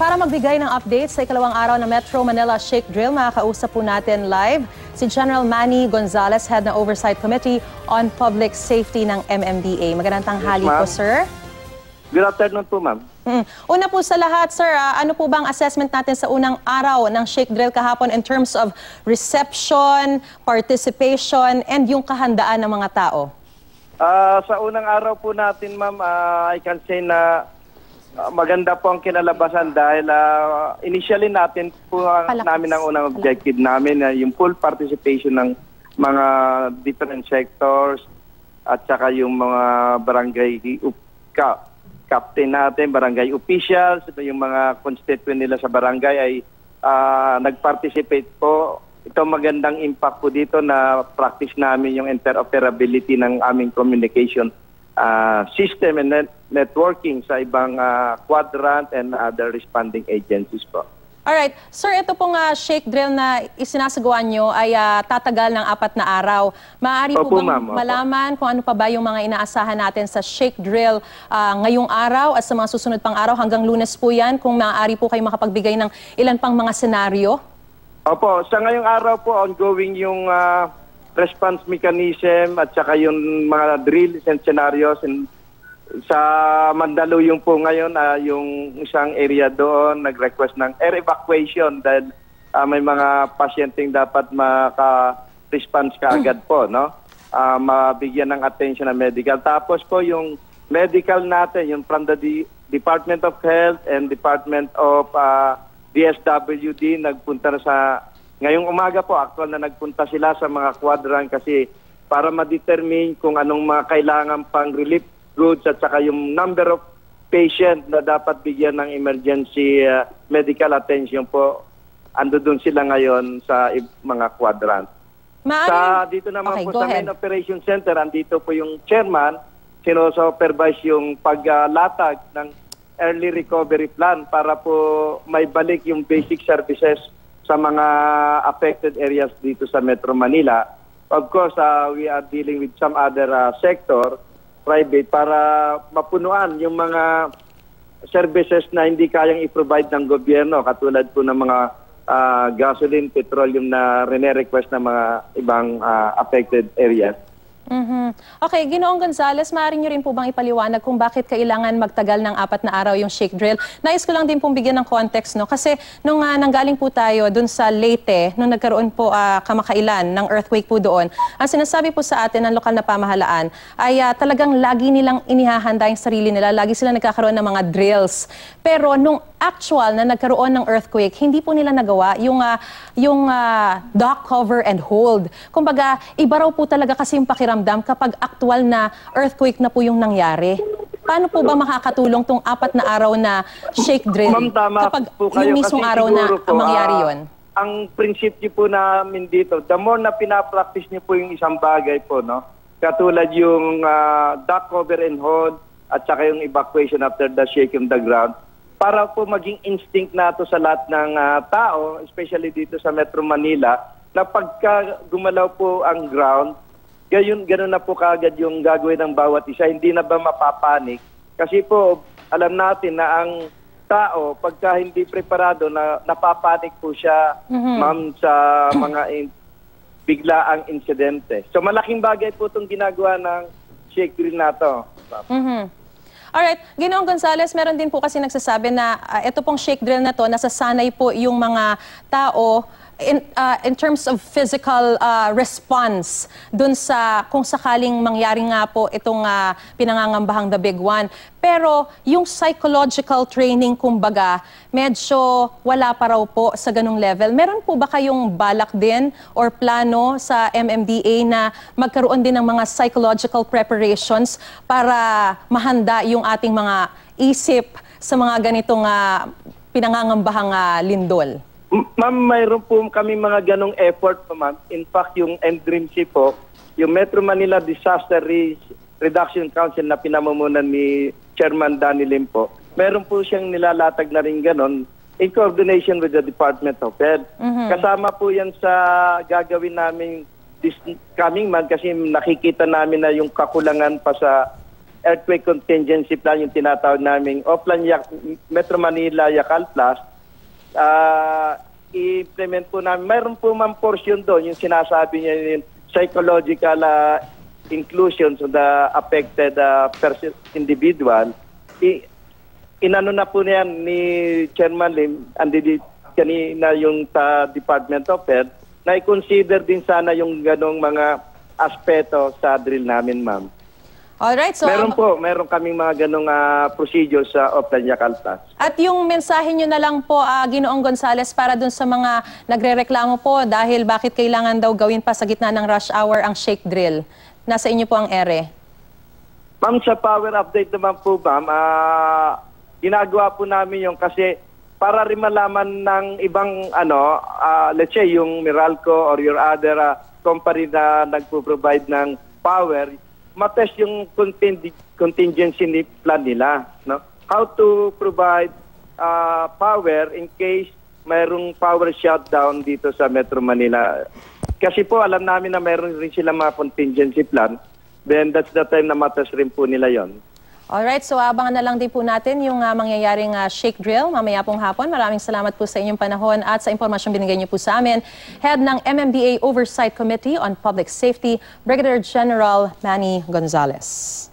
Para magbigay ng update sa ikalawang araw ng Metro Manila Shake Drill, makakausap po natin live si General Manny Gonzales, Head ng Oversight Committee on Public Safety ng MMDA. Magandang tanghali po, sir. Good afternoon po, ma'am. Una po sa lahat, sir, ano po bang assessment natin sa unang araw ng Shake Drill kahapon in terms of reception, participation, and yung kahandaan ng mga tao? Sa unang araw po natin, ma'am, I can say na maganda po ang kinalabasan dahil initially natin po namin ang unang objective namin yung full participation ng mga different sectors at saka yung mga barangay captain natin, barangay officials, yung mga constituent nila sa barangay ay nag-participate po. Ito magandang impact po dito na practice namin yung interoperability ng aming communication system and networking sa ibang quadrant and other responding agencies po. Alright. Sir, ito pong Shake Drill na isinasagawa nyo ay tatagal ng 4 na araw. Maaari po bang malaman kung ano pa ba yung mga inaasahan natin sa Shake Drill ngayong araw at sa mga susunod pang araw? Hanggang Lunes po yan, kung maaari po kayo makapagbigay ng ilan pang mga senaryo? Opo, sa ngayong araw po ongoing yung response mechanism at saka yung mga drills and scenarios. Sa Mandaluyong po ngayon, yung isang area doon nag-request ng air evacuation dahil may mga pasyenteng dapat maka-response kaagad po, no? Mabigyan ng attention ng medical. Tapos po yung medical natin, yung from the Department of Health and Department of DSWD, nagpunta na sa ngayong umaga po, actual na nagpunta sila sa mga quadrant kasi para ma-determine kung anong mga kailangan pang relief goods at saka yung number of patient na dapat bigyan ng emergency medical attention po. Ando doon sila ngayon sa mga quadrant. Dito naman po sa main operation center, andito po yung chairman, sino-supervise yung paglatag ng early recovery plan para po may balik yung basic services sa mga affected areas dito sa Metro Manila. Of course, we are dealing with some other sector, private, para mapunuan yung mga services na hindi kayang i-provide ng gobyerno, katulad po ng mga gasoline, petroleum na rene-request ng mga ibang affected areas. Okay, Ginoong Gonzales, maaari nyo rin po bang ipaliwanag kung bakit kailangan magtagal ng 4 na araw yung Shake Drill? Nais ko lang din pong bigyan ng context, no? Kasi nung nanggaling po tayo dun sa Leyte, nung nagkaroon po kamakailan ng earthquake po doon, ang sinasabi po sa atin ng lokal na pamahalaan ay talagang lagi nilang inihahanda yung sarili nila, lagi sila nagkakaroon ng mga drills. Pero nung actual na nagkaroon ng earthquake, hindi po nila nagawa yung dock cover and hold. Kumbaga, iba raw po talaga kasi yung pakiramdam kapag actual na earthquake na po yung nangyari. Paano po ba makakatulong tong 4 na araw na Shake Drill kapag yung mismong araw na mangyari yun? Ang prinsipyo po namin dito, the more na pinapractice niyo po yung isang bagay po, no? Katulad yung dock cover and hold at saka yung evacuation after the shake of the ground, para po maging instinct nato sa lahat ng tao, especially dito sa Metro Manila, na pagka gumalaw po ang ground, ganoon na po kaagad yung gagawin ng bawat isa. Hindi na ba mapapanik? Kasi po, alam natin na ang tao, pagka hindi preparado, napapanik po siya, ma'am, sa mga biglaang insidente. So malaking bagay po itong ginagawa ng Shake Drill na to. Alright, Ginoong Gonzales, meron din po kasi nagsasabi na ito pong Shake Drill na to, nasasanay po yung mga tao in terms of physical response dun sa kung sakaling mangyari nga po itong pinangangambahang The Big One. Pero yung psychological training, kumbaga, medyo wala pa raw po sa ganung level. Meron po ba kayong balak din or plano sa MMDA na magkaroon din ng mga psychological preparations para mahanda yung ating mga isip sa mga ganitong pinangangambahang lindol? Ma'am, mayroon po kami mga ganong effort po, ma'am. In fact, yung MDRIMC po, yung Metro Manila Disaster Reduction Council na pinamumunan ni Chairman Danny Lim po, meron po siyang nilalatag na rin ganon in coordination with the Department of Health. Kasama po yan sa gagawin namin this coming month kasi nakikita namin na yung kakulangan pa sa earthquake contingency plan, yung tinatawag naming Oplan Metro Manila Yacal Plus, i-implement po namin. Mayroon po ma'am portion doon, yung sinasabi niya yung psychological inclusion of the affected individual. Inano na po niyan ni Chairman Lim, andi kanina yung sa Department of Health, na i-consider din sana yung ganong mga aspeto sa drill namin, ma'am. Alright, so meron kaming mga ganong procedures sa Oplan Yacal Plus. at yung mensahe nyo na lang po, Ginoong Gonzales, para dun sa mga nagrereklamo po dahil bakit kailangan daw gawin pa sa gitna ng rush hour ang shake drill. Nasa inyo po ang ere. Ma'am, sa power update naman po, ma'am, ginagawa po namin yung kasi para rin malaman ng ibang, let's say, yung Meralco or your other company na nagpo-provide ng power, matest yung contingency plan nila. No? How to provide power in case mayroong power shutdown dito sa Metro Manila. Kasi po alam namin na mayroon rin sila mga contingency plan. Then that's the time na matest rin po nila yon. Alright, so abangan na lang din po natin yung mangyayaring shake drill mamaya pong hapon. Maraming salamat po sa inyong panahon at sa impormasyong binigay niyo po sa amin. Head ng MMDA Oversight Committee on Public Safety, Brigadier General Manny Gonzales.